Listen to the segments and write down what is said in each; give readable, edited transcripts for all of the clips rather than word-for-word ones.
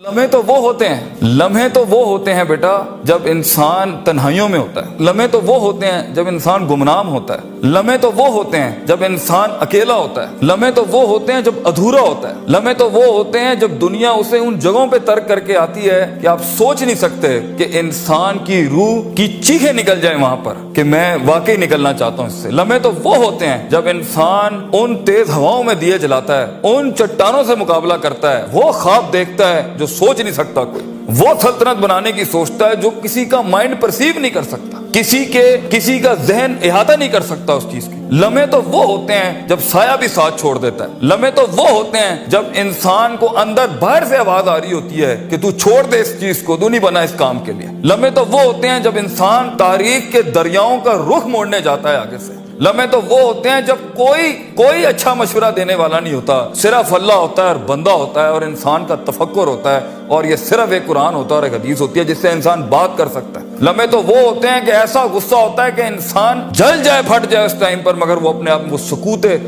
لمحے تو وہ ہوتے ہیں بیٹا جب انسان تنہائیوں میں ہوتا ہے. لمحے تو وہ ہوتے ہیں جب انسان گمنام ہوتا ہے. لمحے تو وہ ہوتے ہیں جب انسان اکیلا ہوتا ہے. لمحے تو وہ ہوتے ہیں جب ادھورا ہوتا ہے. لمحے تو وہ ہوتے ہیں جب دنیا اسے ان جگہوں پہ ترک کر کے آتی ہے کہ آپ سوچ نہیں سکتے کہ انسان کی روح کی چیخیں نکل جائیں وہاں پر کہ میں واقعی نکلنا چاہتا ہوں اس سے. لمحے تو وہ ہوتے ہیں جب انسان ان تیز ہواؤں میں دیے جلاتا ہے, ان چٹانوں سے مقابلہ کرتا ہے, وہ خواب دیکھتا ہے جو سوچ نہیں سکتا کوئی, وہ سلطنت بنانے کی سوچتا ہے جو کسی کا مائنڈ پرسیو نہیں کر سکتا, کسی کا ذہن احاطہ نہیں کر سکتا اس چیز کی. لمحے تو وہ ہوتے ہیں جب سایہ بھی ساتھ چھوڑ دیتا ہے. لمحے تو وہ ہوتے ہیں جب انسان کو اندر باہر سے آواز آ رہی ہوتی ہے کہ تو چھوڑ دے اس چیز کو, تو نہیں بنا اس کام کے لیے. لمحے تو وہ ہوتے ہیں جب انسان تاریخ کے دریاؤں کا رخ موڑنے جاتا ہے آگے سے. لمحے تو وہ ہوتے ہیں جب کوئی اچھا مشورہ دینے والا نہیں ہوتا, صرف اللہ ہوتا ہے اور بندہ ہوتا ہے اور انسان کا تفکر ہوتا ہے, اور یہ صرف ایک قرآن ہوتا ہے اور ایک حدیث ہوتی ہے جس سے انسان بات کر سکتا ہے. لمحے تو وہ ہوتے ہیں کہ ایسا غصہ ہوتا ہے کہ انسان جل جائے, پھٹ جائے اس ٹائم پر, مگر وہ اپنے آپ کو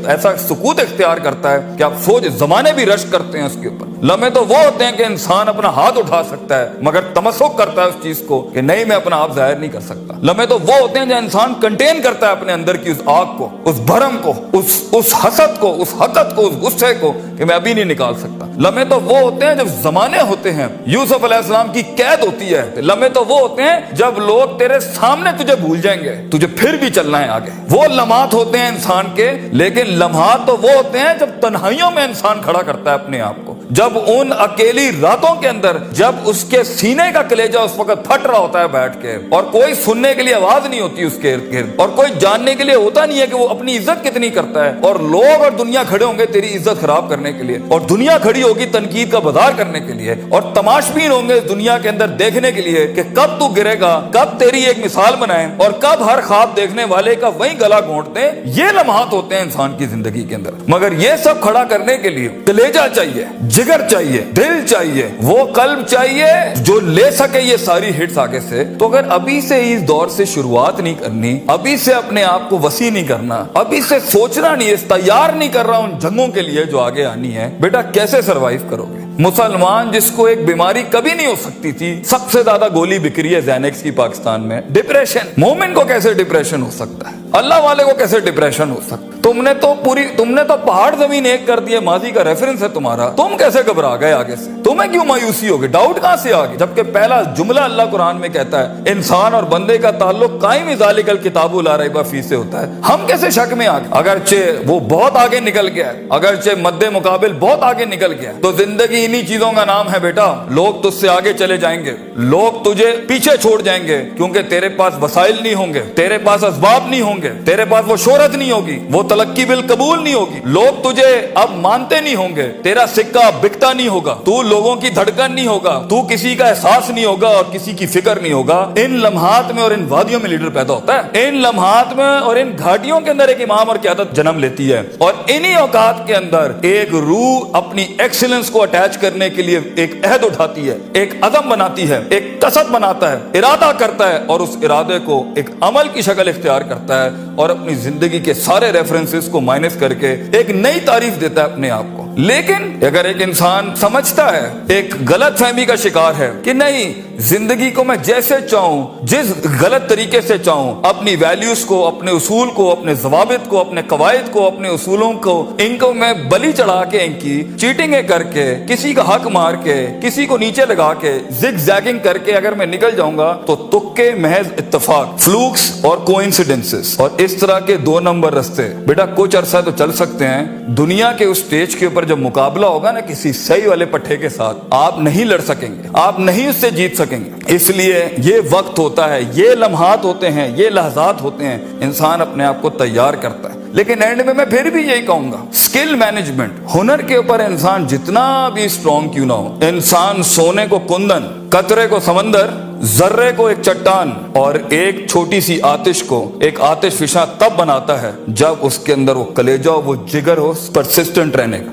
ایسا سکوت اختیار کرتا ہے کہ آپ سوچ زمانے بھی رشک کرتے ہیں اس کے اوپر. لمحے تو وہ ہوتے ہیں کہ انسان اپنا ہاتھ اٹھا سکتا ہے مگر تمسک کرتا ہے اس چیز کو کہ نہیں, میں اپنا آپ ظاہر نہیں کر سکتا. لمحے تو وہ ہوتے ہیں جو انسان کنٹین کرتا ہے اپنے اندر کی اس آگ کو, اس بھرم کو, اس حسد کو, اس حقد کو, اس غصے کو کہ میں ابھی نہیں نکال سکتا. لمحے تو وہ ہوتے ہیں جب زمانے ہوتے ہیں, یوسف علیہ السلام کی قید ہوتی ہے. لمحے تو وہ ہوتے ہیں جب لوگ تیرے سامنے تجھے بھول جائیں گے, تجھے پھر بھی چلنا ہے آگے. وہ لمحات ہوتے ہیں انسان کے, لیکن لمحات تو وہ ہوتے ہیں جب تنہائیوں میں انسان کھڑا کرتا ہے اپنے آپ کو, جب ان اکیلی راتوں کے اندر, جب اس کے سینے کا کلیجہ اس وقت پھٹ رہا ہوتا ہے بیٹھ کے, اور کوئی سننے کے لیے آواز نہیں ہوتی اس کے ارد گرد, اور کوئی جاننے کے لیے ہوتا نہیں ہے کہ وہ اپنی عزت کتنی کرتا ہے, اور لوگ اور دنیا کھڑے ہوں گے تیری عزت خراب کرنے کے لیے, اور دنیا کھڑی ہوگی تنقید کا بازار کرنے کے لیے, اور تماشبین ہوں گے دنیا کے اندر دیکھنے کے لیے کہ کب تو گرے گا, کب تیری ایک مثال بنائیں, اور کب ہر خواب دیکھنے والے کا وہیں گلا گھونٹ دیں. یہ لمحات ہوتے ہیں انسان کی زندگی کے اندر. مگر یہ سب کھڑا کرنے کے لیے کلیجہ چاہیے, جگر چاہیے, دل چاہیے, وہ قلب چاہیے جو لے سکے یہ ساری ہٹس آگے سے. تو اگر ابھی سے اس دور سے شروعات نہیں کرنی, ابھی سے اپنے آپ کو وسیع نہیں کرنا, ابھی سے سوچنا نہیں, تیار نہیں کر رہا ان جنگوں کے لیے جو آگے آنی ہے, بیٹا کیسے سروائیو کرو گے؟ مسلمان جس کو ایک بیماری کبھی نہیں ہو سکتی تھی, سب سے زیادہ گولی بک رہی ہے زینکس کی پاکستان میں, ڈپریشن. مومن کو کیسے ڈپریشن ہو سکتا ہے؟ اللہ والے کو کیسے ڈپریشن ہو سکتا ہے؟ تم نے تو پہاڑ زمین ایک کر دیے, ماضی کا ریفرنس ہے تمہارا, تم کیسے گھبرا گئے آگے سے؟ تمہیں کیوں مایوسی ہوگی؟ ڈاؤٹ کہاں سے آگے؟ جبکہ پہلا جملہ اللہ قرآن میں کہتا ہے انسان اور بندے کا تعلق قائم ذالک الکتاب لا ریب فیہ سے ہوتا ہے. ہم کیسے شک میں آگے؟ اگرچہ وہ بہت آگے نکل گیا ہے, اگرچہ مد مقابل بہت آگے نکل گیا, تو زندگی انہی چیزوں کا نام ہے بیٹا. لوگ تجھ سے آگے چلے جائیں گے, لوگ تجھے پیچھے چھوڑ جائیں گے, کیونکہ تیرے پاس وسائل نہیں ہوں گے, تیرے پاس اسباب نہیں ہوں گے, تیرے پاس وہ شہرت نہیں ہوگی, وہ تلقی بالقبول نہیں ہوگی, لوگ تجھے اب مانتے نہیں ہوں گے, تیرا سکہ بکتا نہیں ہوگا, تو لوگوں کی دھڑکن نہیں ہوگا, تو کسی کا احساس نہیں ہوگا اور کسی کی فکر نہیں ہوگا. ان لمحات میں اور ان وادیوں میں لیڈر پیدا ہوتا ہے. ان لمحات میں اور ان گھاٹیوں کے اندر ایک امام اور قیادت جنم لیتی ہے, اور انہی اوقات کے اندر ایک روح اپنی ایکسیلنس کو اٹیچ کرنے کے لیے ایک عہد اٹھاتی ہے, ایک عزم بناتی ہے, ایک قصد بناتا ہے, ارادہ کرتا ہے, اور اس ارادے کو ایک عمل کی شکل اختیار کرتا ہے, اور اپنی زندگی کے سارے ریفرنسز کو مائنس کر کے ایک نئی تعریف دیتا ہے اپنے آپ کو. لیکن اگر ایک انسان سمجھتا ہے, ایک غلط فہمی کا شکار ہے کہ نہیں, زندگی کو میں جیسے چاہوں, جس غلط طریقے سے چاہوں, اپنی ویلیوز کو, اپنے اصول کو, اپنے ضوابط کو, اپنے قواعد کو, اپنے اصولوں کو, ان کو میں بلی چڑھا کے, ان کی چیٹنگیں کر کے, کسی کا حق مار کے, کسی کو نیچے لگا کے, زگ زیگنگ کر کے اگر میں نکل جاؤں گا تو تکے, محض اتفاق, فلوکس اور کوئنسیڈنسز, اور اس طرح کے 2 نمبر رستے بیٹا کچھ عرصہ تو چل سکتے ہیں. دنیا کے اس سٹیج کے اوپر جب مقابلہ ہوگا نا کسی صحیح والے پٹھے کے ساتھ, آپ نہیں لڑ سکیں گے, آپ نہیں اس سے جیت سکیں گے. اس لیے یہ وقت ہوتا ہے, یہ لمحات ہوتے ہیں, یہ لحظات ہوتے ہیں, انسان اپنے آپ کو تیار کرتا ہے. لیکن اینڈ میں پھر بھی یہی کہوں گا, سکل مینجمنٹ, ہنر کے اوپر انسان جتنا بھی سٹرونگ کیوں نہ ہو, انسان سونے کو کندن, قطرے کو سمندر, ذرے کو ایک چٹان, اور ایک چھوٹی سی آتش کو ایک آتش فشاں تب بناتا ہے جب اس کے اندر وہ کلیجہ, وہ جگر ہو پرسسٹنٹ رہنے کا.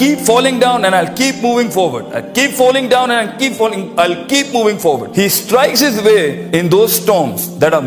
keep falling down and I'll keep moving forward. I'll keep falling down and I'll keep moving forward. He strikes his way in those storms that are